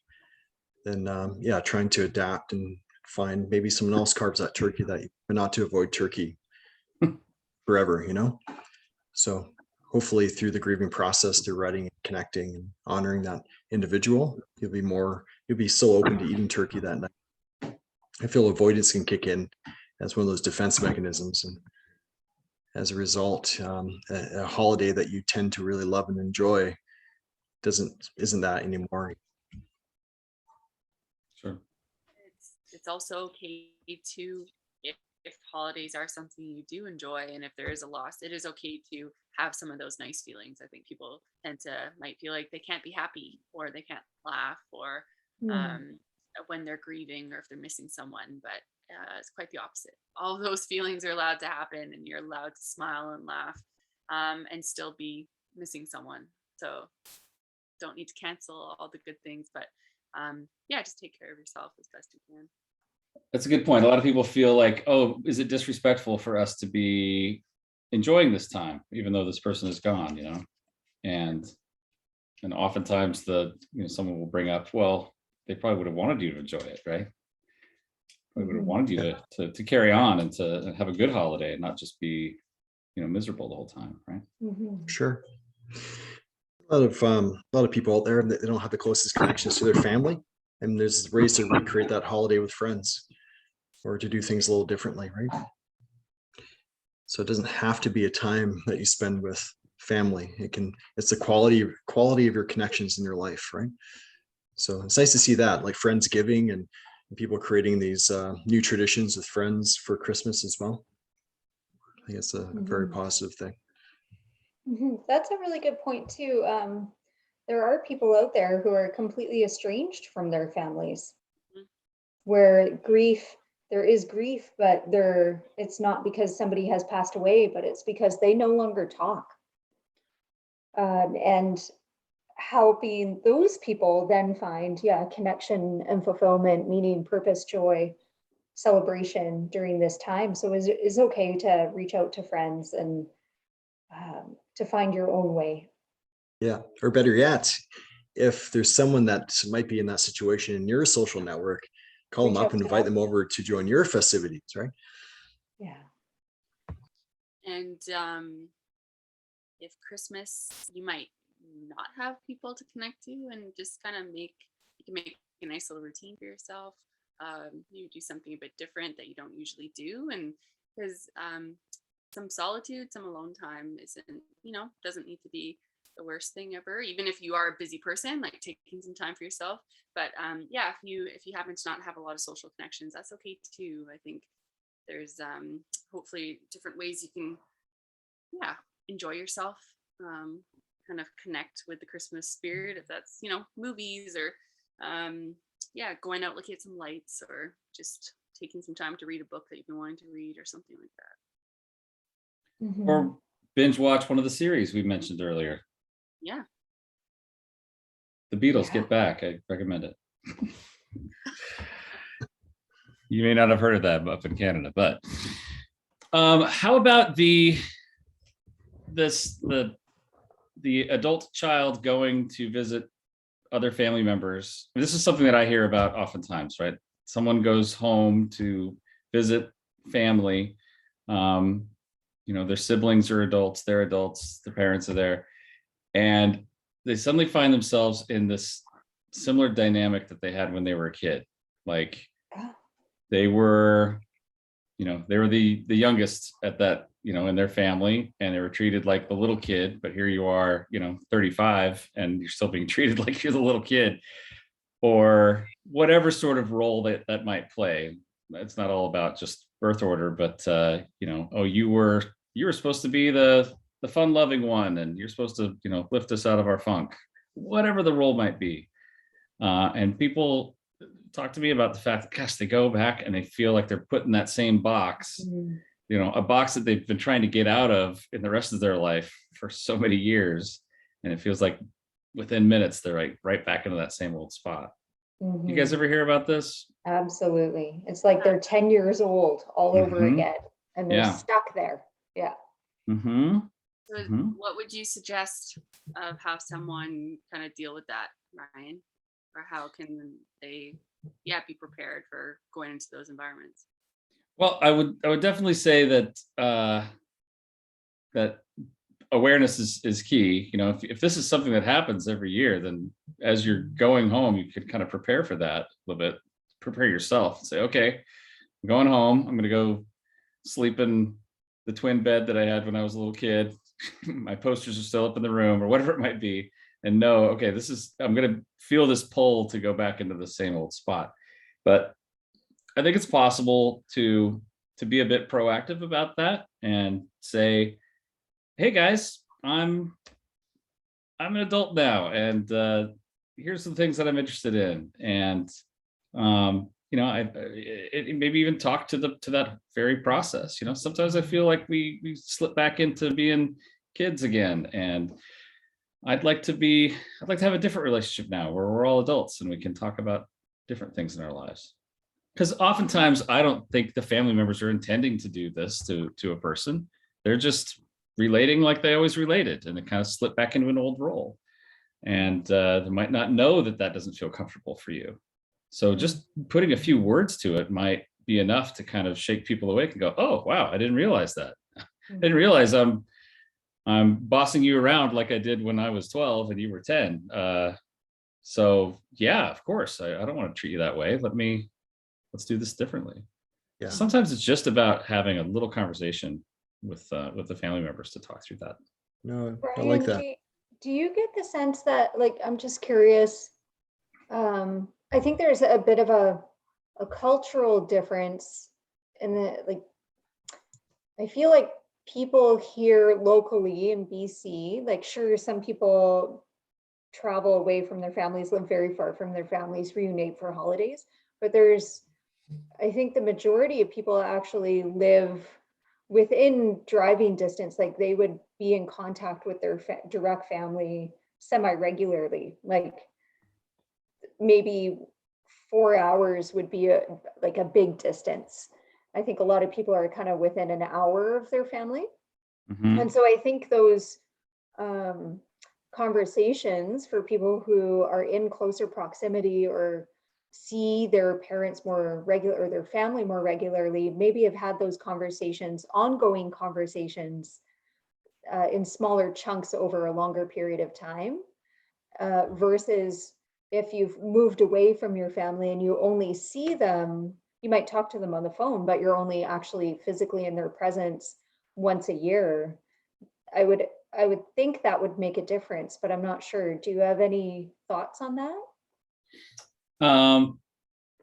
then yeah, trying to adapt and find maybe someone else carves that turkey but not to avoid turkey forever, So hopefully through the grieving process, through writing and connecting and honoring that individual, you'll be so open to eating turkey that night. I feel avoidance can kick in as one of those defense mechanisms. And as a result, a holiday that you tend to really love and enjoy isn't that anymore. Sure. It's also okay to, if holidays are something you do enjoy, and if there is a loss, it is okay to have some of those nice feelings. I think people might feel like they can't be happy, or they can't laugh, or when they're grieving, or if they're missing someone, but it's quite the opposite. All those feelings are allowed to happen, and you're allowed to smile and laugh, and still be missing someone. So don't need to cancel all the good things, but yeah, just take care of yourself as best you can. That's a good point. A lot of people feel like, oh, is it disrespectful for us to be enjoying this time, even though this person is gone, And oftentimes someone will bring up, well, they probably would have wanted you to enjoy it, right? They would have wanted you to carry on and to have a good holiday and not just be, miserable the whole time, right? Sure. A lot of people out there, they don't have the closest connections to their family, and there's ways to recreate that holiday with friends or to do things a little differently, right? So it doesn't have to be a time that you spend with family. It's the quality of your connections in your life, right? So it's nice to see that, like Friendsgiving and people creating these new traditions with friends for Christmas as well. I think it's a very positive thing. That's a really good point too. There are people out there who are completely estranged from their families, where there is grief, but it's not because somebody has passed away, but it's because they no longer talk. And helping those people then find, connection and fulfillment, meaning, purpose, joy, celebration during this time. So it's okay to reach out to friends and to find your own way. Yeah, or better yet, if there's someone that might be in that situation in your social network, call them up and invite them over to join your festivities, right? Yeah. And if Christmas, you might not have people to connect to, and just kind of you can make a nice little routine for yourself. You do something a bit different that you don't usually do, and because some solitude, some alone time doesn't need to be the worst thing ever, even if you are a busy person, like taking some time for yourself. But if you happen to not have a lot of social connections, that's okay too. I think there's hopefully different ways you can enjoy yourself, kind of connect with the Christmas spirit, if that's movies, or going out looking at some lights, or just taking some time to read a book that you've been wanting to read, or something like that. Or binge watch one of the series we mentioned earlier. Yeah. The Beatles Get Back. I recommend it. You may not have heard of that up in Canada, but how about the adult child going to visit other family members? This is something that I hear about oftentimes, right? Someone goes home to visit family. Their siblings are adults, they're adults, the parents are there, and they suddenly find themselves in this similar dynamic that they had when they were a kid. Like they were the youngest at that, in their family, and they were treated like the little kid, but here you are, 35, and you're still being treated like you're the little kid, or whatever sort of role that might play. It's not all about just birth order, but you were supposed to be the fun-loving one, and you're supposed to lift us out of our funk, whatever the role might be. And people talk to me about the fact that, gosh, they go back and they feel like they're put in that same box, a box that they've been trying to get out of in the rest of their life for so many years, and it feels like within minutes, they're like right back into that same old spot. You guys Mhm. ever hear about this? Absolutely. It's like they're 10 years old all over Mhm. again and they're Yeah. stuck there. Yeah. Mm-hmm. So Mhm. what would you suggest of how someone kind of deal with that, Ryan? Or how can they, yeah, be prepared for going into those environments? Well, I would definitely say that that awareness is key. You know, if this is something that happens every year, then as you're going home, you could kind of prepare for that a little bit. Prepare yourself and say, okay, I'm going home. I'm going to go sleep in the twin bed that I had when I was a little kid. My posters are still up in the room or whatever it might be. And know, okay, I'm going to feel this pull to go back into the same old spot. But I think it's possible to be a bit proactive about that and say, hey guys, I'm an adult now, and here's some things that I'm interested in, and maybe even talk to that very process. You know, sometimes I feel like we slip back into being kids again, and I'd like to have a different relationship now where we're all adults and we can talk about different things in our lives. Because oftentimes I don't think the family members are intending to do this to a person. They're just relating like they always related, and it kind of slip back into an old role. And they might not know that that doesn't feel comfortable for you. So just putting a few words to it might be enough to kind of shake people awake and go, "Oh, wow, I didn't realize that. I didn't realize I'm bossing you around like I did when I was 12 and you were 10. So yeah, of course, I don't want to treat you that way. Let's do this differently." Yeah. Sometimes it's just about having a little conversation with the family members to talk through that. No, I Brian, like that. do you get the sense that, like, I'm just curious, I think there's a bit of a cultural difference in the, like, I feel like people here locally in BC, like, sure, some people travel away from their families, live very far from their families, reunite for holidays, but I think the majority of people actually live within driving distance, like they would be in contact with their direct family semi-regularly, like maybe 4 hours would be like a big distance. I think a lot of people are kind of within an hour of their family. Mhm. And so I think those conversations for people who are in closer proximity or see their parents more regular or their family more regularly, maybe have had those conversations, ongoing conversations in smaller chunks over a longer period of time, versus if you've moved away from your family and you only see them, you might talk to them on the phone, but you're only actually physically in their presence once a year. I would think that would make a difference, but I'm not sure. Do you have any thoughts on that?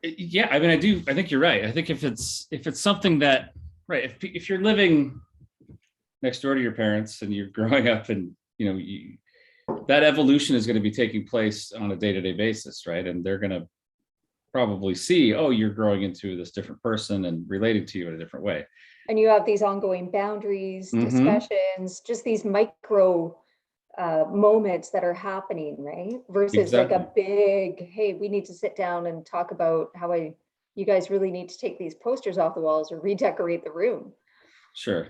Yeah, I mean, I think you're right. I think if it's something that, right, if you're living next door to your parents and you're growing up, and that evolution is going to be taking place on a day-to-day basis, right? And they're going to probably see, oh, you're growing into this different person and relating to you in a different way. And you have these ongoing boundaries, discussions, just these micro moments that are happening, right? Versus like a big, hey, we need to sit down and talk about how you guys really need to take these posters off the walls or redecorate the room. Sure.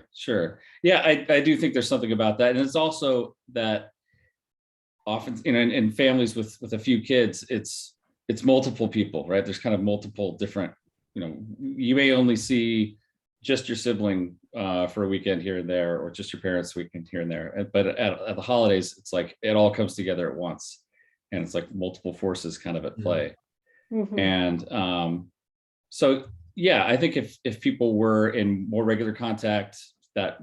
Yeah, I do think there's something about that. And it's also that often, in families with a few kids, it's multiple people, right? There's kind of multiple different, you may only see just your sibling for a weekend here and there, or just your parents weekend here and there. But at the holidays, it's like it all comes together at once, and it's like multiple forces kind of at play. Mm-hmm. And so, yeah, I think if people were in more regular contact, that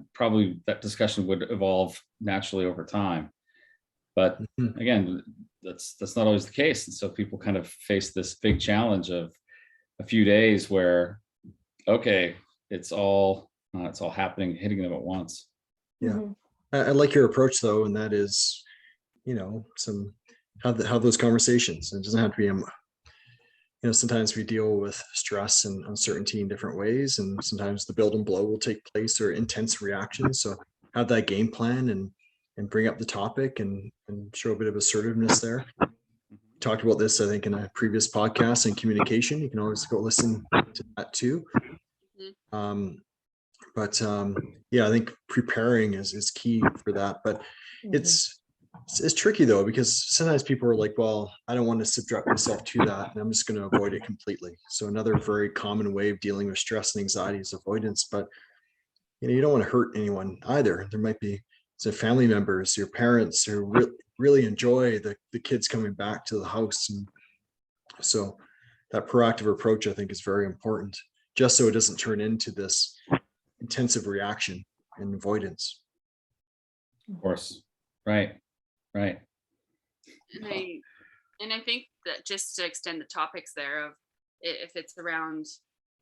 discussion would evolve naturally over time. But again, that's not always the case, and so people kind of face this big challenge of a few days where, okay, it's all happening, hitting them at once. Yeah. Mm-hmm. I like your approach though, and that is, have those conversations. It doesn't have to be sometimes we deal with stress and uncertainty in different ways, and sometimes the build and blow will take place or intense reactions. So have that game plan and and bring up the topic and show a bit of assertiveness there. Talked about this, I think, in a previous podcast in communication. You can always go listen to that too. Yeah, I think preparing is key for that. But it's tricky though, because sometimes people are like, well, I don't want to subject myself to that, and I'm just going to avoid it completely. So another very common way of dealing with stress and anxiety is avoidance. But you don't want to hurt anyone either. There might be some family members, your parents, who really enjoy the kids coming back to the house, and so that proactive approach, I think, is very important, just so it doesn't turn into this intensive reaction and avoidance. Of course. Right. And I think that, just to extend the topics there, of if it's around,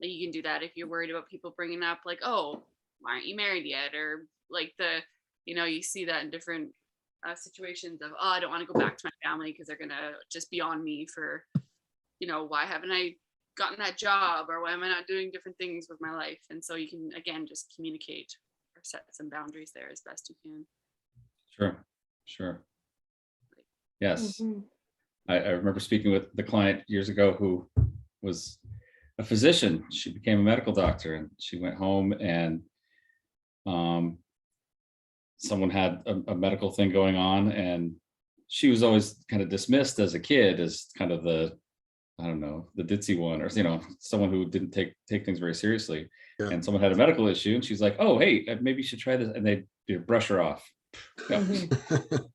like, you can do that if you're worried about people bringing up like, oh, why aren't you married yet, or like you see that in different situations of, oh, I don't want to go back to my family because they're gonna just be on me for, why haven't I gotten that job, or why am I not doing different things with my life? And so you can, again, just communicate or set some boundaries there as best you can. Sure. Yes. I remember speaking with the client years ago who was a physician. She became a medical doctor, and she went home, and someone had a medical thing going on, and she was always kind of dismissed as a kid as kind of the ditzy one, or someone who didn't take things very seriously. Yeah. And someone had a medical issue, and she's like, oh, hey, maybe you should try this, and they brush her off. No.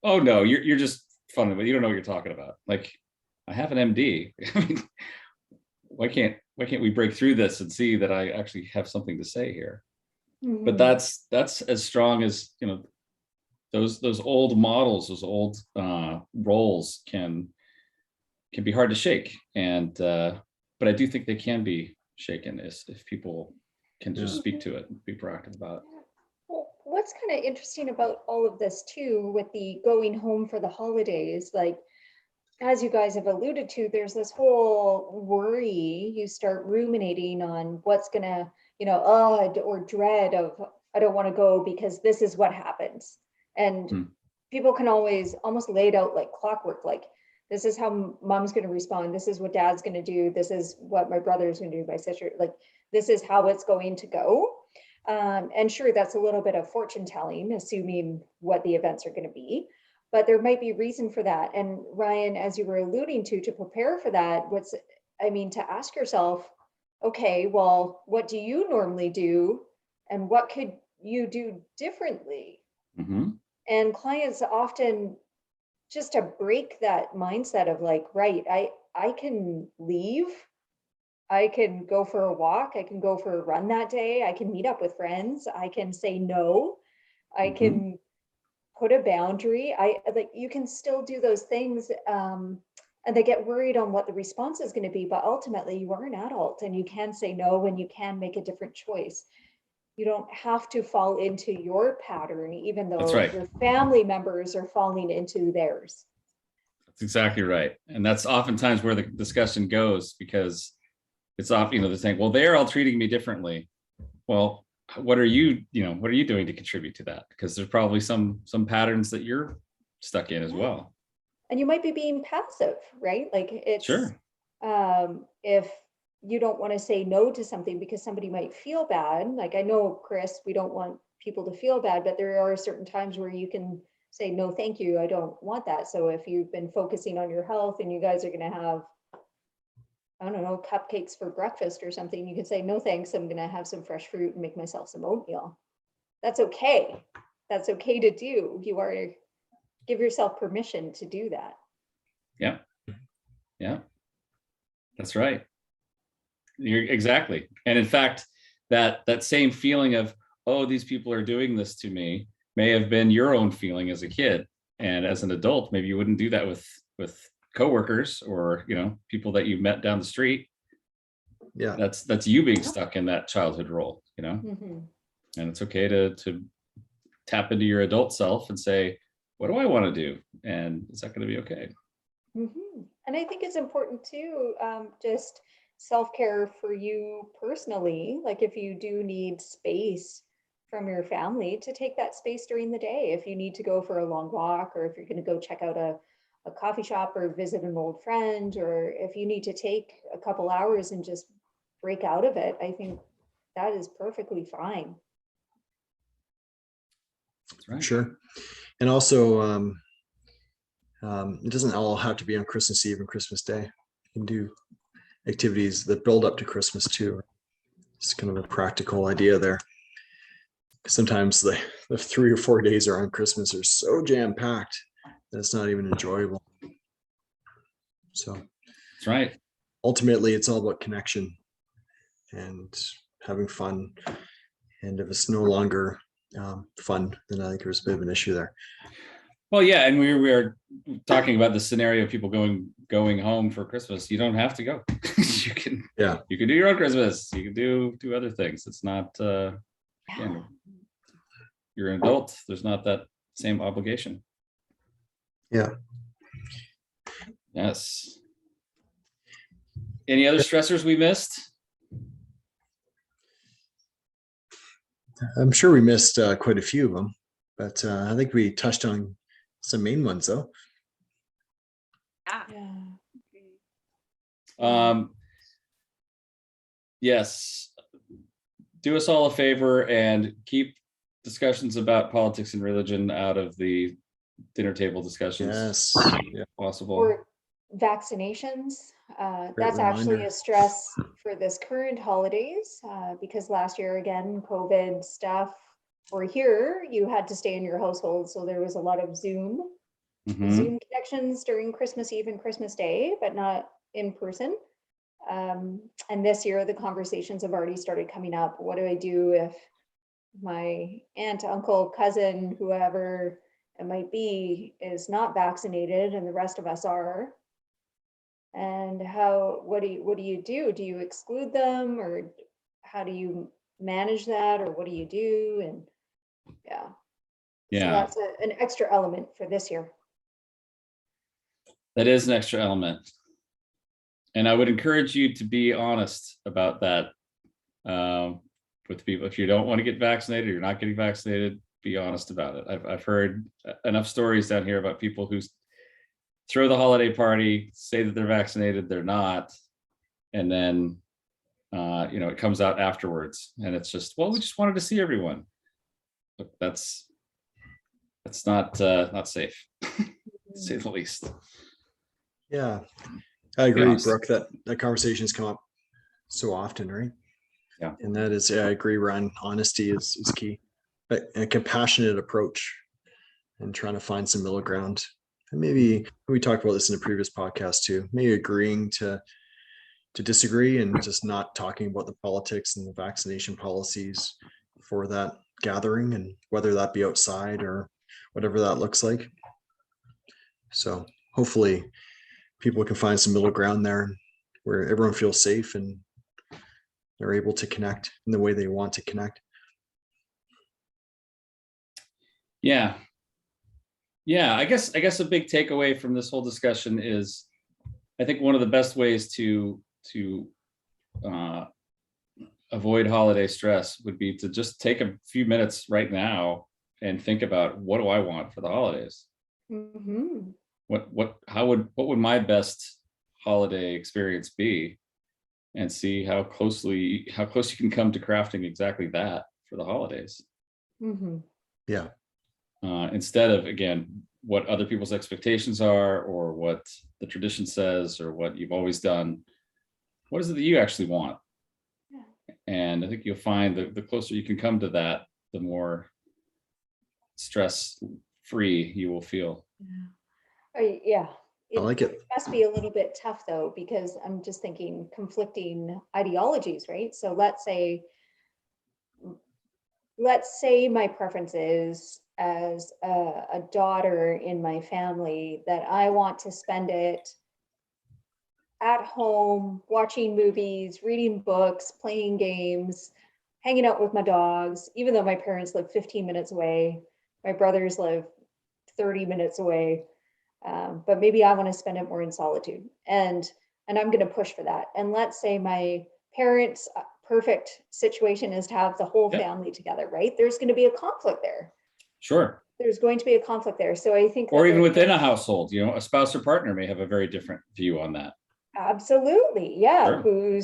Oh no, you're just funny, but you don't know what you're talking about. Like, I have an MD. I mean, why can't we break through this and see that I actually have something to say here? But that's as strong as, those old models, those old roles can be hard to shake. And but I do think they can be shaken if people can just speak to it and be proactive about it. Well, what's kind of interesting about all of this too, with the going home for the holidays, like, as you guys have alluded to, there's this whole worry. You start ruminating on what's gonna, or dread of, I don't want to go because this is what happens. And people can always almost lay it out like clockwork, like, this is how mom's going to respond, this is what dad's going to do, this is what my brother's going to do, my sister, like, this is how it's going to go. And sure, that's a little bit of fortune telling, assuming what the events are going to be, but there might be reason for that. And Ryan, as you were alluding to prepare for that, to ask yourself, okay, well, what do you normally do, and what could you do differently? And clients often, just to break that mindset of like, right, I can leave, I can go for a walk, I can go for a run that day, I can meet up with friends, I can say no, I can put a boundary, you can still do those things. And they get worried on what the response is going to be, but ultimately you are an adult and you can say no, and you can make a different choice. You don't have to fall into your pattern, even though your family members are falling into theirs. That's exactly right. And that's oftentimes where the discussion goes, because it's often, they're saying, well, they're all treating me differently. Well, what are you doing to contribute to that? Because there's probably some patterns that you're stuck in as well. And you might be being passive, right? Like, it's sure. If you don't want to say no to something because somebody might feel bad, like, I know, Chris, we don't want people to feel bad, but there are certain times where you can say, no, thank you, I don't want that. So if you've been focusing on your health and you guys are going to have, I don't know, cupcakes for breakfast or something, you can say, no, thanks, I'm going to have some fresh fruit and make myself some oatmeal. That's okay. That's okay to do. Give yourself permission to do that. Yeah. That's right. You're exactly. And in fact, that same feeling of, oh, these people are doing this to me, may have been your own feeling as a kid. And as an adult, maybe you wouldn't do that with coworkers or, people that you met down the street. Yeah. That's you being stuck in that childhood role, And it's okay to tap into your adult self and say, what do I want to do? And is that going to be okay? And I think it's important too, just self-care for you personally. Like, if you do need space from your family to take that space during the day. If you need to go for a long walk, or if you're going to go check out a coffee shop or visit an old friend, or if you need to take a couple hours and just break out of it, I think that is perfectly fine. That's right. Sure. And also, it doesn't all have to be on Christmas Eve and Christmas Day. You can do activities that build up to Christmas too. It's kind of a practical idea there. Sometimes the 3 or 4 days around Christmas are so jam-packed that it's not even enjoyable. So That's right. ultimately, it's all about connection and having fun. And if it's no longer fun, then I think there's a bit of an issue there. Well, yeah, and we were talking about the scenario of people going home for Christmas. You don't have to go. You can do your own Christmas. You can do other things. It's not again, you're an adult. There's not that same obligation. Yeah. Yes. Any other stressors we missed? I'm sure we missed quite a few of them, but I think we touched on some main ones though. Yeah. Yes. Do us all a favor and keep discussions about politics and religion out of the dinner table discussions. Yes. Yeah. Possible. Or vaccinations. That's actually reminder. a stress for this current holidays, because last year, again, COVID stuff. Or here, you had to stay in your household, so there was a lot of Zoom connections during Christmas Eve and Christmas Day, but not in person. And this year, the conversations have already started coming up. What do I do if my aunt, uncle, cousin, whoever it might be, is not vaccinated and the rest of us are? And what do you do? Do you exclude them, or how do you manage that, or what do you do? And so that's an extra element for this year. That is an extra element. And I would encourage you to be honest about that with people. If you don't want to get vaccinated, or you're not getting vaccinated, be honest about it. I've heard enough stories down here about people who throw the holiday party, say that they're vaccinated, they're not, and then it comes out afterwards, and it's just, well, we just wanted to see everyone. Look, that's not safe, to say the least. Yeah, I agree, honest. Brooke, that conversations come up so often, right? Yeah. And that is, I agree, Ryan, honesty is key. A compassionate approach and trying to find some middle ground. And maybe we talked about this in a previous podcast too, maybe agreeing to disagree and just not talking about the politics and the vaccination policies for that gathering, and whether that be outside or whatever that looks like. So hopefully people can find some middle ground there where everyone feels safe and they're able to connect in the way they want to connect. Yeah. I guess a big takeaway from this whole discussion is, I think one of the best ways to avoid holiday stress would be to just take a few minutes right now and think about, what do I want for the holidays? Mm-hmm. What would my best holiday experience be, and see how close you can come to crafting exactly that for the holidays. Mm-hmm. Yeah. Instead of, again, what other people's expectations are, or what the tradition says, or what you've always done. What is it that you actually want? Yeah. And I think you'll find that the closer you can come to that, the more stress-free you will feel. Yeah. I like it. Must be a little bit tough though, because I'm just thinking conflicting ideologies, right? So let's say my preference is, as a daughter in my family, that I want to spend it at home, watching movies, reading books, playing games, hanging out with my dogs, even though my parents live 15 minutes away, my brothers live 30 minutes away. But maybe I want to spend it more in solitude, and I'm going to push for that. And let's say my parents perfect situation is to have the whole Yeah. family together, right? There's going to be a conflict there. Sure. There's going to be a conflict there. So I think Or that even like, within a household, a spouse or partner may have a very different view on that. absolutely, yeah. Sure.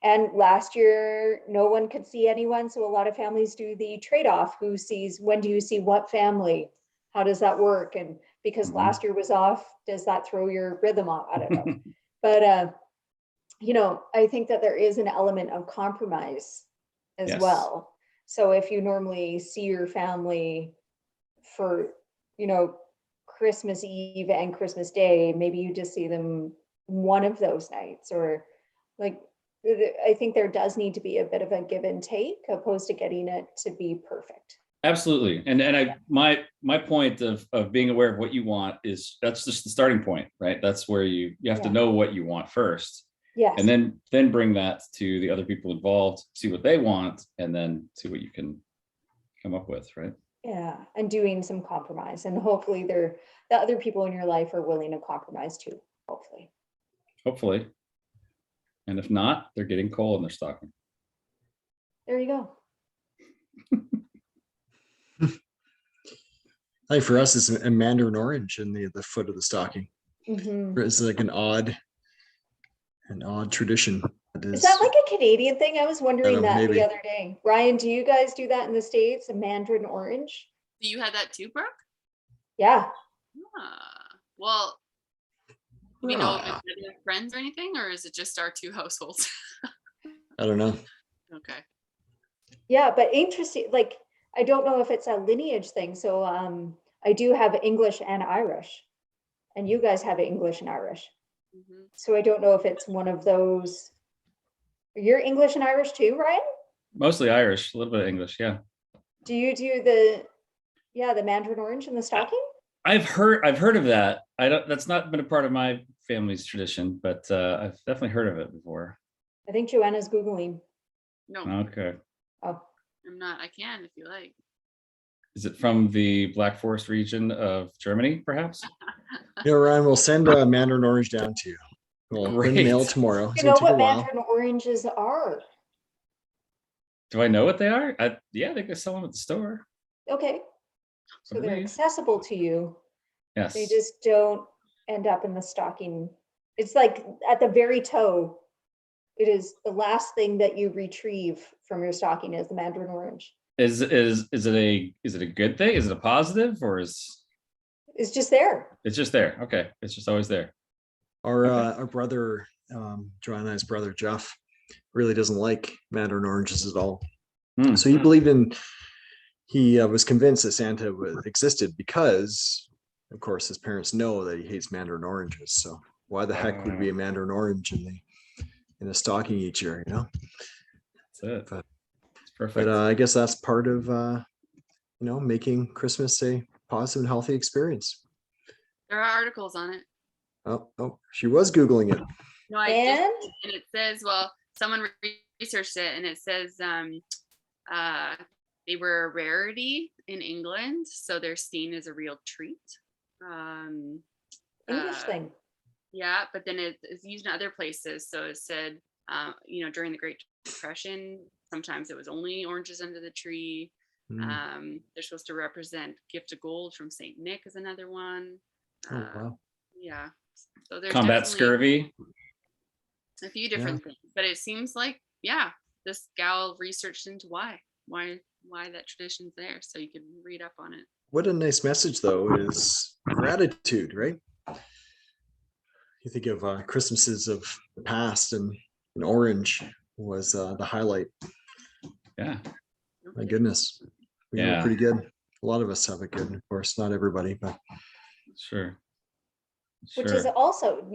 And last year, no one could see anyone. So a lot of families do the trade-off. When do you see what family? How does that work? And because Mhm. last year was off, does that throw your rhythm off? I don't know. But, I think that there is an element of compromise as Yes. well. So if you normally see your family for, Christmas Eve and Christmas Day, maybe you just see them one of those nights, or like, I think there does need to be a bit of a give and take opposed to getting it to be perfect. Absolutely. And my point of being aware of what you want that's just the starting point, right? That's where you have to Yeah. know what you want first. Yes. And then bring that to the other people involved, see what they want, and then see what you can come up with, right? Yeah, and doing some compromise, and hopefully the other people in your life are willing to compromise too, hopefully. Hopefully. And if not, they're getting coal in their stocking. There you go. I think for us, it's a mandarin orange in the foot of the stocking. Mhm. It's like an odd tradition. Is that like a Canadian thing? I was wondering that maybe. the other day. Ryan, do you guys do that in the States, a mandarin orange? Do you have that too, Brooke? Yeah. Well, do we know if Ah, it's other friends or anything, or is it just our two households? I don't know. Okay. Yeah, but interesting, like, I don't know if it's a lineage thing. So I do have English and Irish, and you guys have English and Irish. Mhm. So I don't know if it's one of those. You're English and Irish too, Ryan? Mostly Irish, a little bit of English, yeah. Do you do the mandarin orange in the stocking? I've heard of that. That's not been a part of my family's tradition, but I've definitely heard of it before. I think Joanna's Googling. No, Okay. Oh, I'm not. I can if you like. Is it from the Black Forest region of Germany, perhaps? Ryan, we'll send a mandarin orange down to you. We'll bring the mail Great. tomorrow. you It's know gonna take a what while. mandarin oranges are? Do I know what they are? Yeah, they can sell them at the store. Okay. I So they're believe. accessible to you. Yes. They just don't end up in the stocking. It's like at the very toe. It is the last thing that you retrieve from your stocking is the mandarin orange. Is it a good thing? Is it a positive, or is It's just there. it's just there? Okay, it's just always there. Our brother, Joanna's brother Jeff, really doesn't like mandarin oranges at all. Hmm. So he was convinced that Santa existed because, of course, his parents know that he hates mandarin oranges. So why the heck would be a mandarin orange in a stocking each year? That's it. But- It's perfect. But I guess that's part of making Christmas a positive and healthy experience. There are articles on it. Oh, she was Googling it. No, I And? just, and it says, well, someone researched it, and it says they were a rarity in England, so they're seen as a real treat. English thing. Yeah, but then it's used in other places. So it said, during the Great Depression, sometimes it was only oranges under the tree. They're supposed to represent gift of gold from Saint Nick is another one. Oh, wow. Yeah. So there's Combat definitely scurvy. a few different things, but it seems like, this gal researched into why that tradition's there, so you can read up on it. What a nice message, though, is gratitude, right? You think of Christmases of the past, and orange was the highlight. Yeah. My goodness, we have it Yeah. pretty good. A lot of us have it good, of course, not everybody, but Sure. Which is also,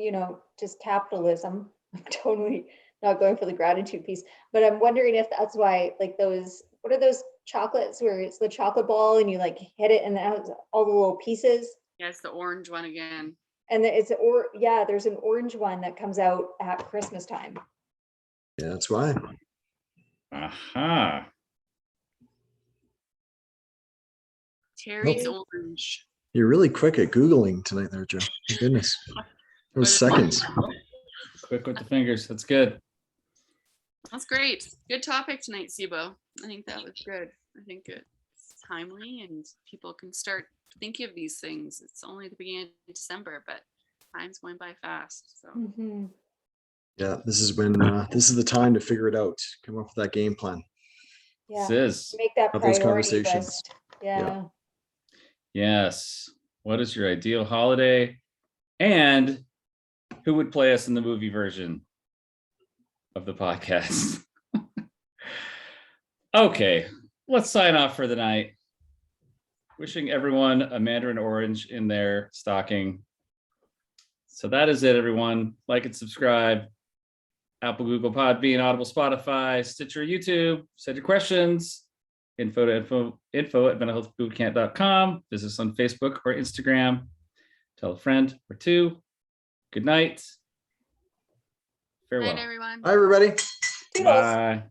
just capitalism. I'm totally not going for the gratitude piece, but I'm wondering if that's why, like, what are those chocolates where it's the chocolate ball and you like hit it and it has all the little pieces? Yeah, it's the orange one again. And there's an orange one that comes out at Christmas time. yeah, that's why. Aha. Terry's orange. You're really quick at Googling tonight there, Joe. My goodness. It was seconds. Quick with the fingers. That's good. That's great. Good topic tonight, Sibo. I think that was good. I think it's timely and people can start thinking of these things. It's only the beginning of December, but time's going by fast. So Mhm. Yeah, this is when this is the time to figure it out. Come up with that game plan. This Yeah, is. make that Have those priority conversations. list. Yeah. Yes. What is your ideal holiday? And who would play us in the movie version of the podcast? Okay, let's sign off for the night. Wishing everyone a mandarin orange in their stocking. So that is it, everyone. Like and subscribe. Apple, Google, Podbean, Audible, Spotify, Stitcher, YouTube. Send your questions. Info at mentalhealthbootcamp.com. Visit us on Facebook or Instagram. Tell a friend or two. Good night. good Farewell. night, everyone. Hi, everybody. Toodles. Bye.